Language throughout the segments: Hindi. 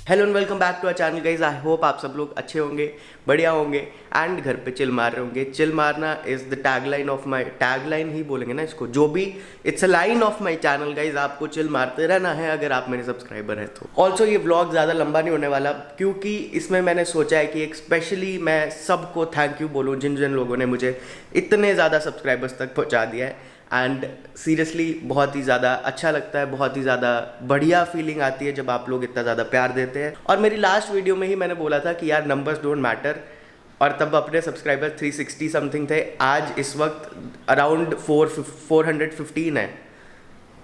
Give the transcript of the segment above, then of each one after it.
Hello and welcome back to our channel guys. I hope आप सब लोग अच्छे होंगे, बढ़िया होंगे एंड घर पे चिल मार रहे होंगे। चिल मारना is the tagline of my, tagline ही बोलेंगे ना इसको, जो भी, it's a line of my channel guys. आपको चिल मारते रहना है अगर आप मेरे सब्सक्राइबर हैं तो। ऑल्सो ये व्लॉग ज़्यादा लंबा नहीं होने वाला क्योंकि इसमें मैंने सोचा है कि एक स्पेशली मैं सबको थैंक यू बोलूँ जिन जिन लोगों ने मुझे इतने ज़्यादा सब्सक्राइबर्स तक पहुँचा दिया है। एंड सीरियसली बहुत ही ज़्यादा अच्छा लगता है, बहुत ही ज़्यादा बढ़िया फीलिंग आती है जब आप लोग इतना ज़्यादा प्यार देते हैं। और मेरी लास्ट वीडियो में ही मैंने बोला था कि यार नंबर्स डोंट मैटर, और तब अपने सब्सक्राइबर 360 समथिंग थे। आज इस वक्त अराउंड 415 है।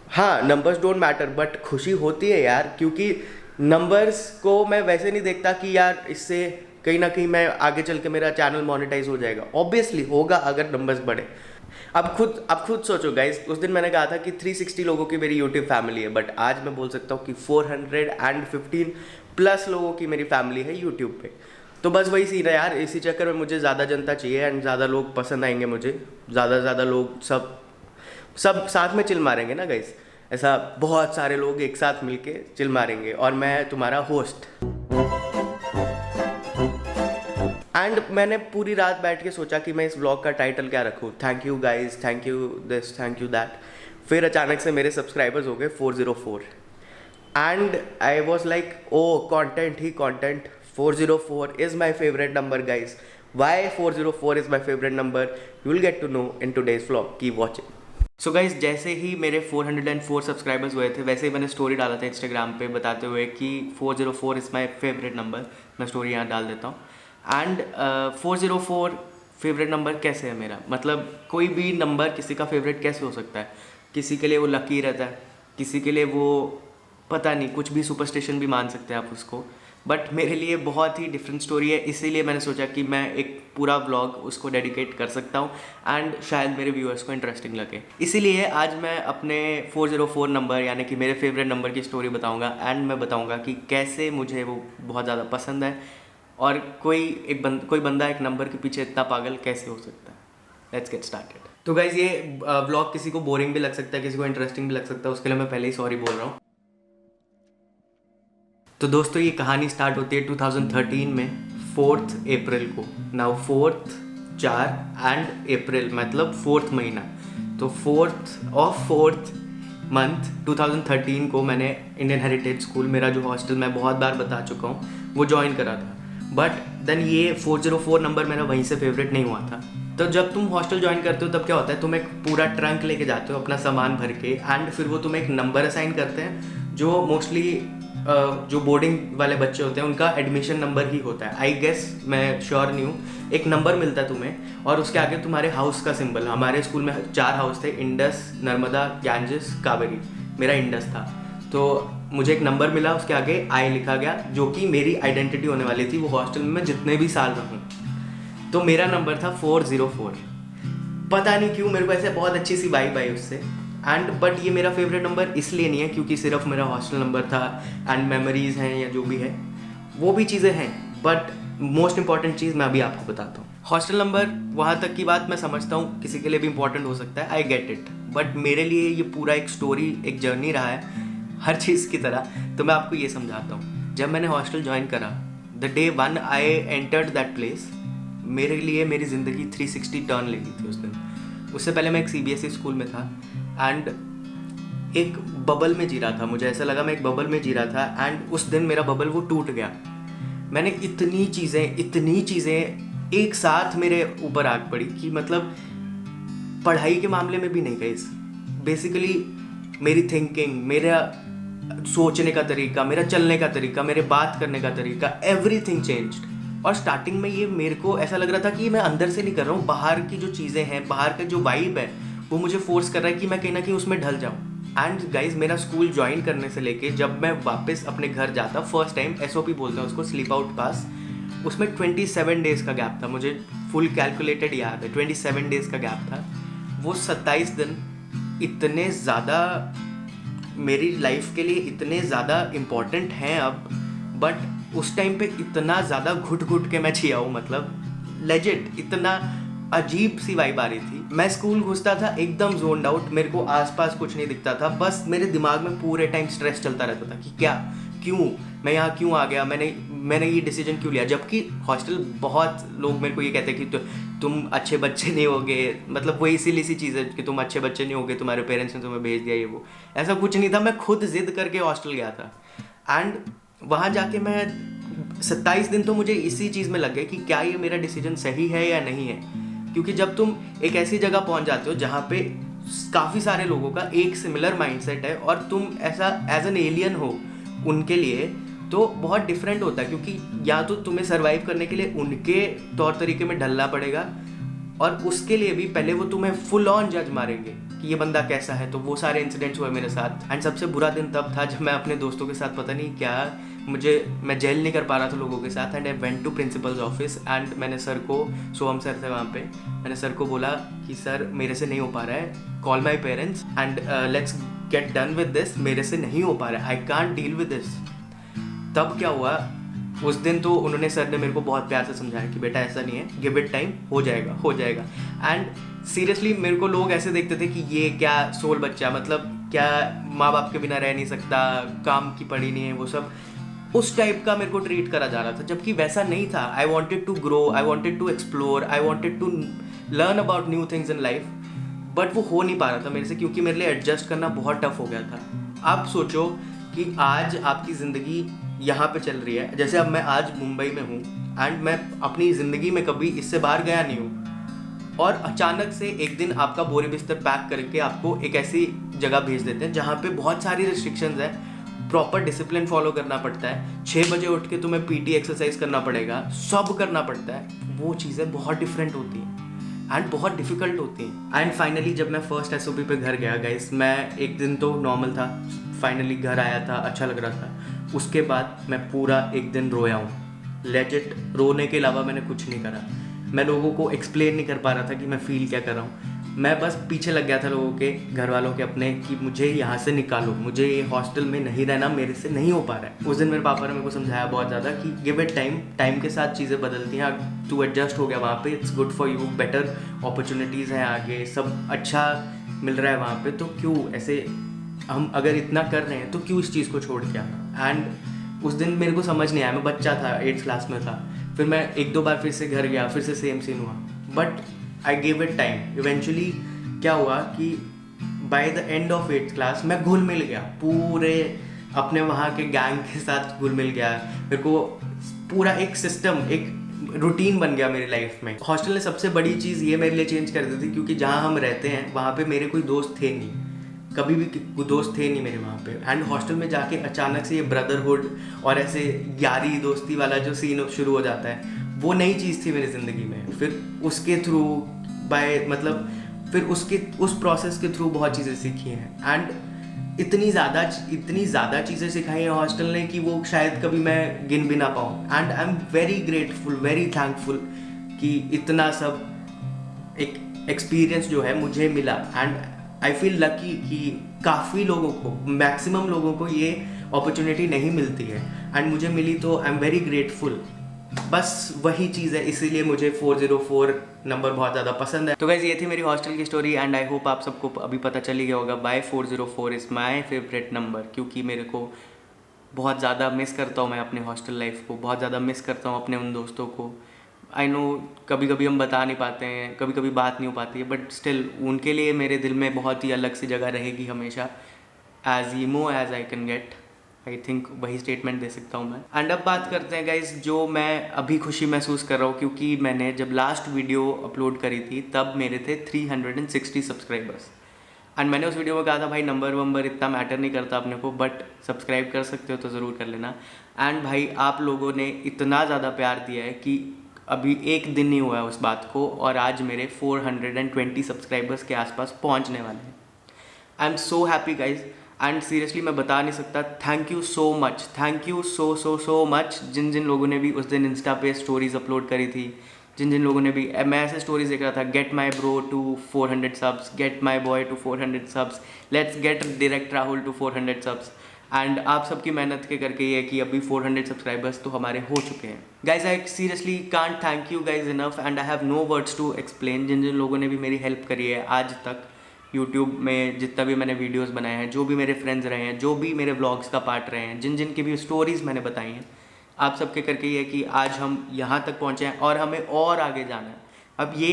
हाँ, नंबर्स डोंट मैटर बट खुशी होती है यार, क्योंकि नंबर्स को मैं वैसे नहीं देखता कि यार इससे कहीं ना कहीं मैं आगे चल के मेरा चैनल मोनेटाइज हो जाएगा। ऑब्वियसली होगा अगर नंबर्स बढ़े। अब खुद सोचो गाइस, उस दिन मैंने कहा था कि 360 लोगों की मेरी यूट्यूब फैमिली है, बट आज मैं बोल सकता हूँ कि 415 प्लस लोगों की मेरी फैमिली है यूट्यूब पे। तो बस वही सीन है यार, इसी चक्कर में मुझे ज़्यादा जनता चाहिए एंड ज़्यादा लोग पसंद आएंगे मुझे, ज़्यादा से ज़्यादा लोग सब साथ में चिल मारेंगे ना गाइस। ऐसा बहुत सारे लोग एक साथ मिलके चिल मारेंगे और मैं तुम्हारा होस्ट। एंड मैंने पूरी रात बैठ के सोचा कि मैं इस व्लॉग का टाइटल क्या रखूँ। Thank you guys, thank you this, thank you that. फिर अचानक से मेरे सब्सक्राइबर्स हो गए 404 and I was like oh content ही content. 404 is my favourite number guys. Why 404 is my favourite number you will get to know in today's vlog. Keep watching. So guys, जैसे ही मेरे 404 सब्सक्राइबर्स हुए थे वैसे ही मैंने स्टोरी डाला था इंस्टाग्राम पे बताते हुए कि 404 इज़ माई फेवरेट नंबर। मैं स्टोरी यहाँ डाल देता हूँ। एंड 404 फेवरेट नंबर कैसे है मेरा, मतलब कोई भी नंबर किसी का फेवरेट कैसे हो सकता है। किसी के लिए वो लकी रहता है, किसी के लिए वो पता नहीं कुछ भी सुपरस्टिशन भी मान सकते हैं आप उसको, बट मेरे लिए बहुत ही डिफरेंट स्टोरी है। इसीलिए मैंने सोचा कि मैं एक पूरा व्लॉग उसको डेडिकेट कर सकता हूँ एंड शायद मेरे व्यूअर्स को इंटरेस्टिंग लगे। इसीलिए आज मैं अपने 404 नंबर यानी कि मेरे फेवरेट नंबर की स्टोरी बताऊँगा एंड मैं बताऊँगा कि कैसे मुझे वो बहुत ज़्यादा पसंद है और कोई बंदा एक नंबर के पीछे इतना पागल कैसे हो सकता है। Let's get started. तो गाइज, ये व्लॉग किसी को बोरिंग भी लग सकता है, किसी को इंटरेस्टिंग भी लग सकता है, उसके लिए मैं पहले ही सॉरी बोल रहा हूँ। तो दोस्तों, ये कहानी स्टार्ट होती है 2013 में 4 अप्रैल को। नाउ 4 एंड अप्रैल मतलब 4th महीना, तो 4th मंथ 2013 को मैंने इंडियन हेरिटेज स्कूल, मेरा जो हॉस्टल मैं बहुत बार बता चुका हूँ, वो ज्वाइन करा था। बट देन ये 404 नंबर मेरा वहीं से फेवरेट नहीं हुआ था। तो जब तुम हॉस्टल ज्वाइन करते हो तब क्या होता है, तुम एक पूरा ट्रंक लेके जाते हो अपना सामान भर के एंड फिर वो तुम्हें एक नंबर असाइन करते हैं जो मोस्टली जो बोर्डिंग वाले बच्चे होते हैं उनका एडमिशन नंबर ही होता है। आई गेस, मैं श्योर नहीं हूँ। एक नंबर मिलता है तुम्हें और उसके आगे तुम्हारे हाउस का सिंबल। हमारे स्कूल में 4 हाउस थे, इंडस, नर्मदा, गैंजेस, कावेरी। मेरा इंडस था, तो मुझे एक नंबर मिला, उसके आगे आई लिखा गया जो कि मेरी आइडेंटिटी होने वाली थी वो हॉस्टल में मैं जितने भी साल रहूँ। तो मेरा नंबर था 404। पता नहीं क्यों मेरे को ऐसे बहुत अच्छी सी वाइब आई उससे। एंड बट ये मेरा फेवरेट नंबर इसलिए नहीं है क्योंकि सिर्फ मेरा हॉस्टल नंबर था एंड मेमोरीज हैं या जो भी है वो भी चीज़ें हैं, बट मोस्ट इंपॉर्टेंट चीज़ मैं अभी आपको बताता हूँ। हॉस्टल नंबर वहाँ तक की बात मैं समझता हूँ, किसी के लिए भी इंपॉर्टेंट हो सकता है, आई गेट इट, बट मेरे लिए ये पूरा एक स्टोरी, एक जर्नी रहा है हर चीज़ की तरह। तो मैं आपको ये समझाता हूँ। जब मैंने हॉस्टल ज्वाइन करा, the day one I entered that place, मेरे लिए मेरी ज़िंदगी 360 टर्न ले ली थी उस दिन। उससे पहले मैं एक CBSE स्कूल में था एंड एक बबल में जी रहा था। मुझे ऐसा लगा मैं एक बबल में जी रहा था एंड उस दिन मेरा बबल वो टूट गया। मैंने इतनी चीज़ें एक साथ मेरे ऊपर आग पड़ी कि मतलब पढ़ाई के मामले में भी नहीं गई। बेसिकली मेरी थिंकिंग, मेरा सोचने का तरीका, मेरा चलने का तरीका, मेरे बात करने का तरीका, एवरीथिंग चेंज्ड। और स्टार्टिंग में ये मेरे को ऐसा लग रहा था कि मैं अंदर से नहीं कर रहा हूँ, बाहर की जो चीज़ें हैं, बाहर का जो वाइब है वो मुझे फोर्स कर रहा है कि मैं कहीं ना कहीं उसमें ढल जाऊँ। एंड गाइज, मेरा स्कूल ज्वाइन करने से लेके जब मैं वापस अपने घर जाता, फर्स्ट टाइम SOP बोलते हैं उसको, स्लीप आउट पास, उसमें 27 डेज़ का गैप था। मुझे फुल कैलकुलेटेड याद है, 27 डेज़ का गैप था। वो 27 दिन इतने ज़्यादा मेरी लाइफ के लिए इतने ज़्यादा इम्पॉर्टेंट हैं अब, बट उस टाइम पे इतना ज़्यादा घुट घुट के मैं जिया हूँ, मतलब लेजिट इतना अजीब सी वाइब आ रही थी। मैं स्कूल घुसता था एकदम जोन्ड आउट, मेरे को आसपास कुछ नहीं दिखता था, बस मेरे दिमाग में पूरे टाइम स्ट्रेस चलता रहता था कि क्या क्यों मैं यहाँ क्यों आ गया, मैंने ये डिसीजन क्यों लिया। जबकि हॉस्टल, बहुत लोग मेरे को ये कहते हैं कि तुम अच्छे बच्चे नहीं होगे, मतलब वही इसीलिए सी चीज़ है कि तुम अच्छे बच्चे नहीं होगे, तुम्हारे पेरेंट्स ने तुम्हें भेज दिया ये वो। ऐसा कुछ नहीं था, मैं खुद जिद करके हॉस्टल गया था। एंड वहाँ जाके मैं 27 दिन तो मुझे इसी चीज़ में लग गए कि क्या ये मेरा डिसीजन सही है या नहीं है। क्योंकि जब तुम एक ऐसी जगह पहुँच जाते हो जहाँ पे काफ़ी सारे लोगों का एक सिमिलर माइंडसेट है और तुम ऐसा एज एन एलियन हो उनके लिए, तो बहुत डिफरेंट होता है। क्योंकि या तो तुम्हें सर्वाइव करने के लिए उनके तौर तरीके में ढलना पड़ेगा, और उसके लिए भी पहले वो तुम्हें फुल ऑन जज मारेंगे कि ये बंदा कैसा है। तो वो सारे इंसिडेंट्स हुए मेरे साथ। एंड सबसे बुरा दिन तब था जब मैं अपने दोस्तों के साथ, पता नहीं क्या, मैं जेल नहीं कर पा रहा था लोगों के साथ। And I went to principles office and मैंने सर को, सोहम सर थे वहाँ पे, मैंने सर को बोला कि सर मेरे से नहीं हो पा रहा है, call my parents and let's get done with this, मेरे से नहीं हो पा रहा है, I can't deal with this. तब क्या हुआ उस दिन, तो उन्होंने, सर ने मेरे को बहुत प्यार से समझाया कि बेटा ऐसा नहीं है, गिव इट टाइम, हो जाएगा हो जाएगा। एंड सीरियसली मेरे को लोग ऐसे देखते थे कि ये क्या सोल बच्चा, मतलब क्या माँ बाप के बिना रह नहीं सकता, काम की पड़ी नहीं है, वो सब उस टाइप का मेरे को ट्रीट करा जा रहा था। जबकि वैसा नहीं था। I wanted to grow, I wanted to explore, I wanted to learn about new things in life. But वो हो नहीं पा रहा था मेरे से, क्योंकि मेरे लिए एडजस्ट करना बहुत टफ हो गया था। आप सोचो कि आज आपकी ज़िंदगी यहाँ पे चल रही है, जैसे अब मैं आज मुंबई में हूँ एंड मैं अपनी ज़िंदगी में कभी इससे बाहर गया नहीं हूँ, और अचानक से एक दिन आपका बोरी बिस्तर पैक करके आपको एक ऐसी जगह भेज देते हैं जहाँ पे बहुत सारी रिस्ट्रिक्शंस हैं, प्रॉपर डिसिप्लिन फॉलो करना पड़ता है, 6 बजे उठ के तुम्हें पीटी एक्सरसाइज करना पड़ेगा, सब करना पड़ता है। वो चीज़ें बहुत डिफरेंट होती हैं एंड बहुत डिफिकल्ट होती हैं। एंड फाइनली जब मैं फर्स्ट SOP पे घर गया गाइस, मैं एक दिन तो नॉर्मल था, फाइनली घर आया था, अच्छा लग रहा था। उसके बाद मैं पूरा एक दिन रोया हूँ, लेजिट रोने के अलावा मैंने कुछ नहीं करा। मैं लोगों को एक्सप्लेन नहीं कर पा रहा था कि मैं फील क्या कर रहा हूँ। मैं बस पीछे लग गया था लोगों के, घर वालों के अपने, कि मुझे यहाँ से निकालो, मुझे ये हॉस्टल में नहीं रहना, मेरे से नहीं हो पा रहा है। उस दिन मेरे पापा ने मेरे को समझाया बहुत ज़्यादा कि गिव इट टाइम, टाइम के साथ चीज़ें बदलती हैं, तू एडजस्ट हो गया वहाँ पे, it's good for you, better opportunities हैं आगे, सब अच्छा मिल रहा है वहाँ पे, तो क्यों ऐसे, हम अगर इतना कर रहे हैं तो क्यों इस चीज़ को छोड़ के आना। एंड उस दिन मेरे को समझ नहीं आया, मैं बच्चा था, 8th क्लास में था। फिर मैं 1-2 बार फिर से घर गया, फिर से सेम सीन हुआ, but I give it time. Eventually क्या हुआ कि by the end of 8th class मैं घुल मिल गया पूरे अपने वहाँ के गैंग के साथ, घुल मिल गया। मेरे को पूरा एक सिस्टम, एक रूटीन बन गया मेरी लाइफ में। हॉस्टल ने सबसे बड़ी चीज़ ये मेरे लिए चेंज कर दी थी, क्योंकि जहाँ हम रहते हैं वहाँ पे मेरे कोई दोस्त थे नहीं, कभी भी कोई दोस्त थे नहीं मेरे वहाँ पे। एंड हॉस्टल में जाके अचानक से ये ब्रदरहुड और ऐसे यारी दोस्ती वाला जो सीन शुरू हो जाता है, वो नई चीज़ थी मेरी ज़िंदगी में। फिर उसके थ्रू फिर उस प्रोसेस के थ्रू बहुत चीज़ें सीखी हैं। एंड इतनी ज़्यादा चीज़ें सिखाई हैं हॉस्टल ने कि वो शायद कभी मैं गिन भी ना पाऊँ। And I am very grateful, very thankful कि इतना सब एक एक्सपीरियंस जो है मुझे मिला। एंड आई फील लकी कि काफ़ी लोगों को, मैक्सिमम लोगों को ये अपॉर्चुनिटी नहीं मिलती है, एंड मुझे मिली, तो आई एम वेरी ग्रेटफुल। बस वही चीज़ है, इसीलिए मुझे 404 नंबर बहुत ज़्यादा पसंद है। तो गाइस ये थी मेरी हॉस्टल की स्टोरी, एंड आई होप आप सबको अभी पता चल ही गया होगा by 404 is my favourite number, क्योंकि मेरे को बहुत ज़्यादा मिस करता हूँ मैं अपने हॉस्टल लाइफ को, बहुत ज़्यादा मिस करता हूँ अपने उन दोस्तों को। आई नो कभी कभी हम बता नहीं पाते हैं, कभी कभी बात नहीं हो पाती है, बट स्टिल उनके लिए मेरे दिल में बहुत ही अलग सी जगह रहेगी हमेशा, as emo as I can get. I think वही स्टेटमेंट दे सकता हूँ मैं। एंड अब बात करते हैं गाइज जो मैं अभी खुशी महसूस कर रहा हूँ, क्योंकि मैंने जब लास्ट वीडियो अपलोड करी थी तब मेरे थे 360 सब्सक्राइबर्स। एंड मैंने उस वीडियो में कहा था भाई नंबर वंबर इतना मैटर नहीं करता अपने को, बट सब्सक्राइब कर सकते हो तो ज़रूर कर लेना। एंड भाई आप लोगों ने इतना ज़्यादा प्यार दिया है कि अभी एक दिन नहीं हुआ है उस बात को, और आज मेरे 420 सब्सक्राइबर्स के आसपास पहुंचने वाले हैं। I am so happy guys, and seriously मैं बता नहीं सकता। Thank you so much, thank you so much जिन जिन लोगों ने भी उस दिन इंस्टा पे स्टोरीज अपलोड करी थी, जिन जिन लोगों ने भी, मैं ऐसे स्टोरीज देख रहा था, get my bro to 400 subs, get my boy to 400 subs, let's get direct Rahul to 400 subs. And आप सबकी मेहनत के करके ये है कि अभी 400 सब्सक्राइबर्स तो हमारे हो चुके हैं guys. I seriously can't thank you guys enough, and I have no words to explain जिन जिन लोगों ने भी मेरी हेल्प करी है आज तक। यूट्यूब में जितना भी मैंने वीडियोस बनाए हैं, जो भी मेरे फ्रेंड्स रहे हैं, जो भी मेरे व्लॉग्स का पार्ट रहे हैं, जिन जिन की भी स्टोरीज़ मैंने बताई हैं, आप सबके करके ये है कि आज हम यहाँ तक पहुँचे हैं और हमें और आगे जाना है। अब ये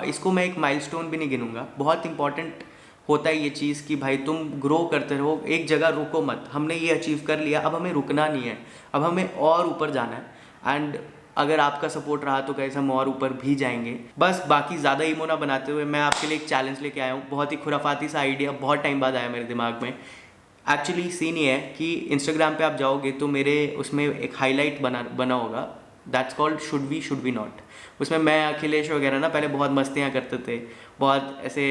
इसको मैं एक माइलस्टोन भी नहीं गिनूंगा, बहुत इंपॉर्टेंट होता है ये चीज़ कि भाई तुम ग्रो करते रहो, एक जगह रुको मत। हमने ये अचीव कर लिया, अब हमें रुकना नहीं है, अब हमें और ऊपर जाना है। एंड अगर आपका सपोर्ट रहा तो कैसे हम और ऊपर भी जाएंगे। बस बाकी ज़्यादा ईमो ना बनाते हुए मैं आपके लिए एक चैलेंज लेके आया हूँ। बहुत ही खुराफाती सा आइडिया बहुत टाइम बाद आया मेरे दिमाग में। एक्चुअली सीन ये है कि इंस्टाग्राम पे आप जाओगे तो मेरे उसमें एक हाईलाइट बना होगा, that's called should we not. उसमें मैं अखिलेश वगैरह ना पहले बहुत मस्तियाँ करते थे, बहुत ऐसे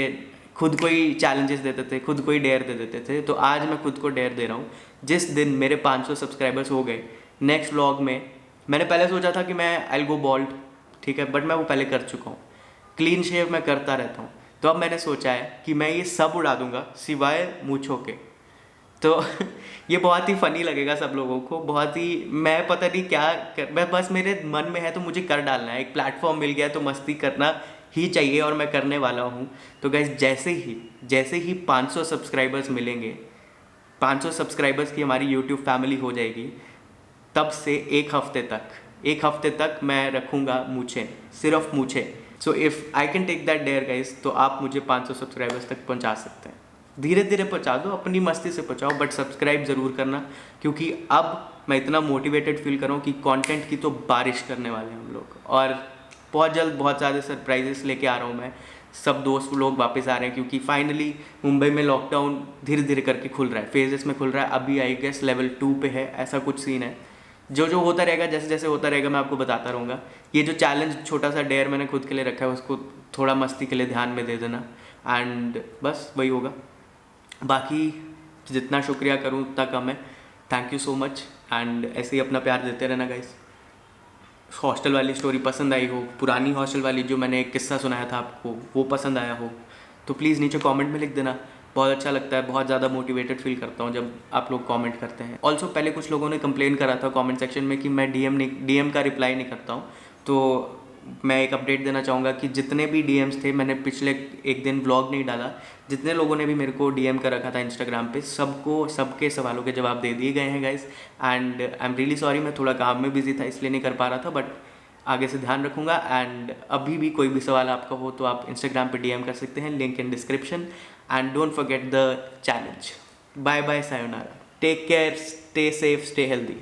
खुद को ही चैलेंजेस देते थे, खुद को ही डेयर दे देते थे। तो आज मैं खुद को डेयर दे रहा हूँ। जिस दिन मेरे 500 सब्सक्राइबर्स हो गए, नेक्स्ट व्लॉग में मैंने पहले सोचा था कि मैं आई विल गो बॉल्ड, ठीक है, बट मैं वो पहले कर चुका हूँ। क्लीन शेव मैं करता रहता हूँ, तो अब मैंने सोचा है कि मैं ये सब उड़ा दूंगा सिवाय मूंछों के। तो ये बहुत ही फ़नी लगेगा सब लोगों को, बहुत ही, मैं पता नहीं क्या मैं बस मेरे मन में है तो मुझे कर डालना है। एक प्लेटफॉर्म मिल गया तो मस्ती करना ही चाहिए और मैं करने वाला हूँ। तो गाइस जैसे ही 500 सब्सक्राइबर्स मिलेंगे, 500 सब्सक्राइबर्स की हमारी यूट्यूब फैमिली हो जाएगी, तब से एक हफ्ते तक मैं रखूँगा मूछें, सिर्फ मूछें। So if I can take that dare guys, तो आप मुझे 500 सब्सक्राइबर्स तक पहुँचा सकते हैं। धीरे धीरे पहुँचा दो, अपनी मस्ती से पहुँचाओ, बट सब्सक्राइब ज़रूर करना, क्योंकि अब मैं इतना मोटिवेटेड फील कर रहा हूँ कि कंटेंट की तो बारिश करने वाले हैं हम लोग। और बहुत जल्द बहुत ज़्यादा सरप्राइजेस लेके आ रहा हूँ मैं। सब दोस्त लोग वापस आ रहे हैं क्योंकि फाइनली मुंबई में लॉकडाउन धीरे धीरे करके खुल रहा है, फेजेस में खुल रहा है। अभी आई गेस लेवल 2 पे है, ऐसा कुछ सीन है। जो होता रहेगा, जैसे जैसे होता रहेगा मैं आपको बताता रहूँगा। ये जो चैलेंज, छोटा सा डेयर मैंने खुद के लिए रखा है, उसको थोड़ा मस्ती के लिए ध्यान में दे देना, एंड बस वही होगा। बाकी जितना शुक्रिया करूँ उतना कम है। Thank you so much, and ऐसे ही अपना प्यार देते रहना गाइस। हॉस्टल वाली स्टोरी पसंद आई हो, पुरानी हॉस्टल वाली जो मैंने एक किस्सा सुनाया था आपको, वो पसंद आया हो, तो प्लीज़ नीचे कमेंट में लिख देना। बहुत अच्छा लगता है, बहुत ज़्यादा मोटिवेटेड फील करता हूँ जब आप लोग कमेंट करते हैं। ऑल्सो पहले कुछ लोगों ने कंप्लेन करा था कमेंट सेक्शन में कि मैं डीएम का रिप्लाई नहीं करता हूँ। तो मैं एक अपडेट देना चाहूँगा कि जितने भी डीएम्स थे, मैंने पिछले एक दिन व्लॉग नहीं डाला, जितने लोगों ने भी मेरे को डीएम कर रखा था इंस्टाग्राम पे, सबके सवालों के जवाब दे दिए गए हैं guys. And I am really sorry, मैं थोड़ा काम में बिजी था इसलिए नहीं कर पा रहा था, बट आगे से ध्यान रखूँगा। एंड अभी भी कोई भी सवाल आपका हो तो आप इंस्टाग्राम पे डीएम कर सकते हैं, link in description. And don't forget the challenge. Bye bye, sayonara, take care, stay safe, stay healthy.